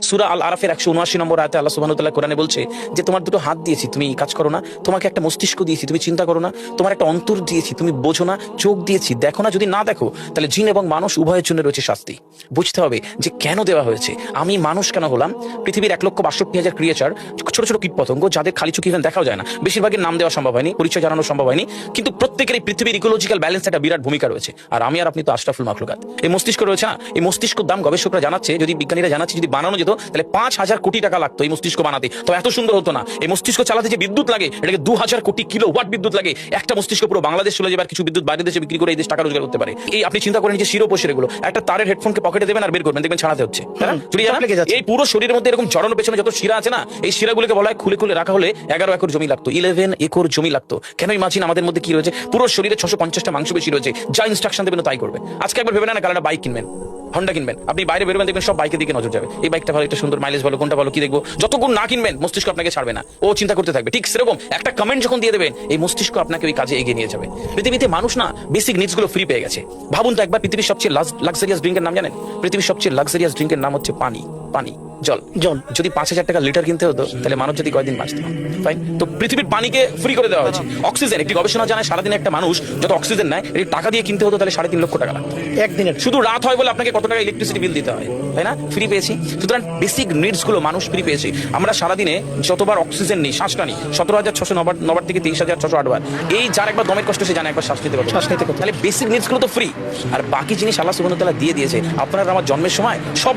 সূরা আল আরাফের 179 নম্বর আয়াতে আল্লাহ সুবহানাহু ওয়া তাআলা কোরআনে বলছে যে তোমার দুটো হাত দিয়েছি তুমি কাজ করো না, তোমাকে একটা মস্তিষ্ক দিয়েছি তুমি চিন্তা করো না, তোমার একটা অন্তর দিয়েছি তুমি বোঝো না, চোখ দিয়েছি দেখো না। যদি না দেখো তাহলে জিন এবং মানুষ উভয়ের জন্য রয়েছে শাস্তি। বুঝতে হবে যে কেন দেওয়া হয়েছে। আমি মানুষ কেন হলাম? পৃথিবীর 1,62,000 ক্রিয়েচার, ছোট ছোট কীটপতঙ্গ যাদের খালি চোখে ইভেন দেখাও যায় না, বেশিরভাগের নাম দেওয়া সম্ভব হয়নি, পরিচয় জানানো সম্ভব হয়নি, কিন্তু প্রত্যেকের এই পৃথিবীর ইকোলজিক্যাল ব্যালেন্স একটা বিরাট ভূমিকা রয়েছে। আর আমি আর আপনি তো আশরাফুল মাখলুকাত। এই মস্তিষ্ক রয়েছে না, এই মস্তিষ্কের দাম গবেষকরা জানাচ্ছে, যদি বিজ্ঞানীরা জানাচ্ছে যদি বানানো যেত তাহলে 5,000 কোটি টাকা লাগতো এই মস্তিষ্ক বানাতে। তো এত সুন্দর হতো না। এই মস্তিষ্ক চালাতে যে বিদ্যুৎ লাগে এটাকে 2,000 কোটি কিলোওয়াট বিদ্যুৎ লাগে। একটা মস্তিষ্ক পুরো বাংলাদেশ চলে যাবে, আর কিছু বিদ্যুৎ বাইরে দেশে বিক্রি করে এই দেশ টাকা রোজগার করতে পারে। এই আপনি চিন্তা করেন যে শিরোপোষের এগুলো একটা তারের হেডফোনকে পকেটে দেবেন আর বের করবেন, দেখবেন ছাড়াতে হচ্ছে, তাই না? এই পুরো শরীরের মধ্যে এরকম জড়ানো পেছনে যত শিরা আছে না, এই শিরাগুলোকে বলা হয় খুলে খুলে রাখা হলে 11 একর জমি লাগতো, 11 একর জমি লাগতো। কেন? ইমাজিন আমাদের মধ্যে কি রয়েছে, পুরো শরীরে 650টা মাংসপেশি রয়েছে, যা ইনস্ট্রাকশন দেবেন তাই করবে। আজকে একবার ভেবে না কাল একটা বাইক কিনবেন, হন্ডা কিনবেন, আপনি বাইরে বেরোবেন দেখবেন সব বাইকের দিকে নজর যাবে, এই বাইকটা ভালো, একটা সুন্দর মাইলেজ ভালো, কোনটা ভালো কি দেখবো। যতক্ষণ না কিনবেন মস্তিষ্ক আপনাকে ছাড়বে না, ও চিন্তা করতে থাকবে। ঠিক সেরকম একটা কমেন্ট যখন দিয়ে দেবেন এই মস্তিষ্ক আপনাকে ওই কাজে এগিয়ে নিয়ে যাবে। পৃথিবীতে মানুষ না বেসিক নিডস গুলো ফ্রি পেয়ে গেছে। ভাবুন তো একবার, পৃথিবীর সবচেয়ে লাক্সারিয়াস ড্রিঙ্কের নাম জানেন? পৃথিবীর সবচেয়ে লাক্সারিয়াস ড্রিঙ্কের নাম হচ্ছে পানি। পানি, জল। জল যদি 5,000 টাকা লিটার কিনতে হতো তাহলে মানুষ যদি কয়দিন বাঁচত? ফাইন, তো পৃথিবীর পানিকে ফ্রি করে দেওয়া হয়েছে। অক্সিজেন, একটি গবেষণা জানায় সারাদিনে একটা মানুষ যত অক্সিজেন নেয় এটি টাকা দিয়ে কিনতে হতো তাহলে 3.5 লক্ষ টাকা লাগতো একদিনের। শুধু রাত হয় বলে আপনাকে কত টাকা ইলেকট্রিসিটি বিল দিতে হয়, তাই না? ফ্রি পেয়েছি। সুতরাং বেসিক নিডস গুলো মানুষ ফ্রি পেয়েছে। আমরা সারাদিনে যতবার অক্সিজেন নিই, শ্বাসটা নিই, 17,609 থেকে 23,608 বার। এই যার একবার দমের কষ্ট সে জানে একবার শ্বাস নিতে পারবে, শ্বাস নিতে পারবে। তাহলে বেসিক নিডস গুলো তো ফ্রি, আর বাকি জিনিস আল্লাহ সুবহানাহু ওয়া তাআলা দিয়ে দিয়েছে। আপনার আমার জন্মের সময় সব